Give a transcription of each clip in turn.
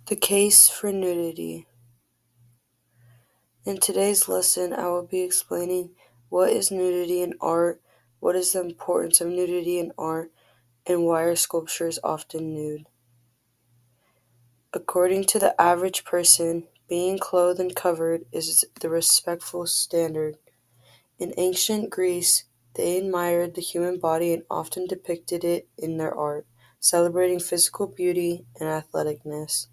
The case for nudity. In today's lesson, I will be explaining what is nudity in art, what is the importance of nudity in art, and why are sculptures often nude. According to the average person, being clothed and covered is the respectful standard. In ancient Greece, they admired the human body and often depicted it in their art, celebrating physical beauty and athleticness.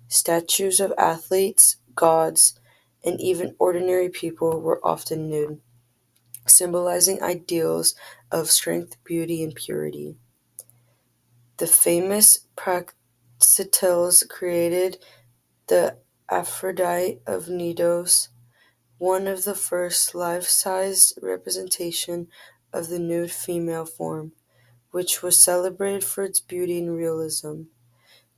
Statues of athletes, gods, and even ordinary people were often nude, symbolizing ideals of strength, beauty, and purity. The famous Praxiteles created the Aphrodite of Knidos, one of the first life-sized representation of the nude female form, which was celebrated for its beauty and realism.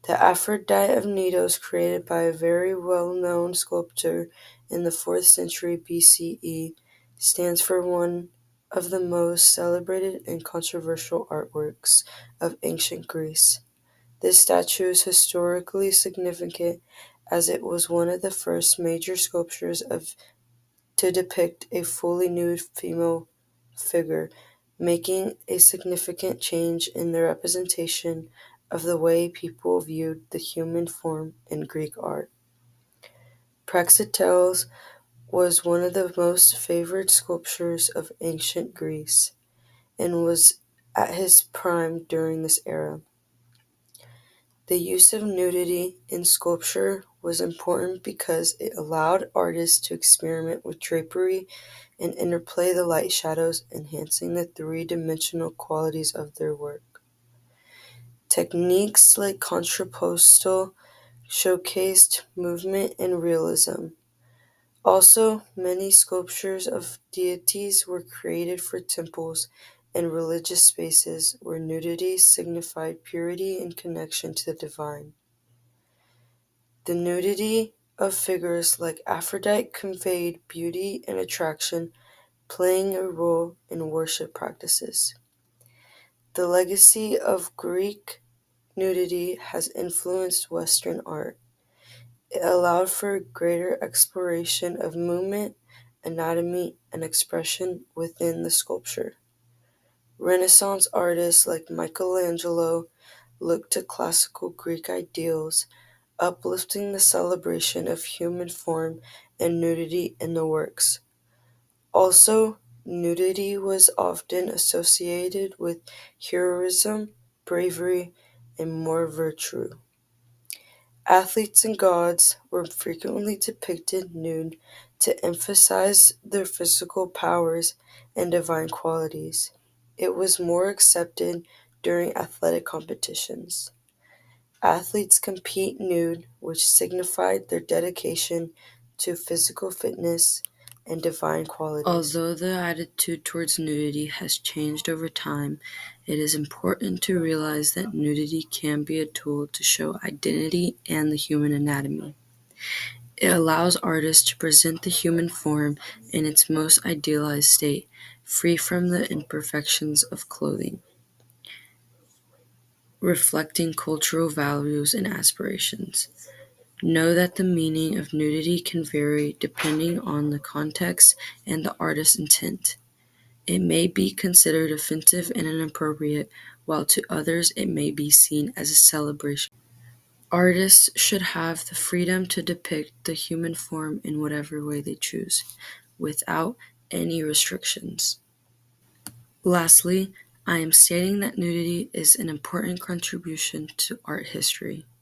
The Aphrodite of Knidos, created by a very well-known sculptor in the 4th century BCE, stands for one of the most celebrated and controversial artworks of ancient Greece. This statue is historically significant as it was one of the first major sculptures to depict a fully nude female figure, making a significant change in the representation of the way people viewed the human form in Greek art. Praxiteles was one of the most favored sculptors of ancient Greece and was at his prime during this era. The use of nudity in sculpture was important because it allowed artists to experiment with drapery and interplay the light shadows, enhancing the three-dimensional qualities of their work. Techniques like contrapposto showcased movement and realism. Also, many sculptures of deities were created for temples and religious spaces where nudity signified purity and connection to the divine. The nudity of figures like Aphrodite conveyed beauty and attraction, playing a role in worship practices. The legacy of Greek nudity has influenced Western art. It allowed for greater exploration of movement, anatomy, and expression within the sculpture. Renaissance artists like Michelangelo looked to classical Greek ideals, uplifting the celebration of human form and nudity in the works. Also, nudity was often associated with heroism, bravery, and more virtue. Athletes and gods were frequently depicted nude to emphasize their physical powers and divine qualities. It was more accepted during athletic competitions. Athletes compete nude, which signified their dedication to physical fitness and divine qualities. Although the attitude towards nudity has changed over time, it is important to realize that nudity can be a tool to show identity and the human anatomy. It allows artists to present the human form in its most idealized state, free from the imperfections of clothing, reflecting cultural values and aspirations. Know that the meaning of nudity can vary depending on the context and the artist's intent. It may be considered offensive and inappropriate, while to others it may be seen as a celebration. Artists should have the freedom to depict the human form in whatever way they choose, without any restrictions. Lastly, I am stating that nudity is an important contribution to art history.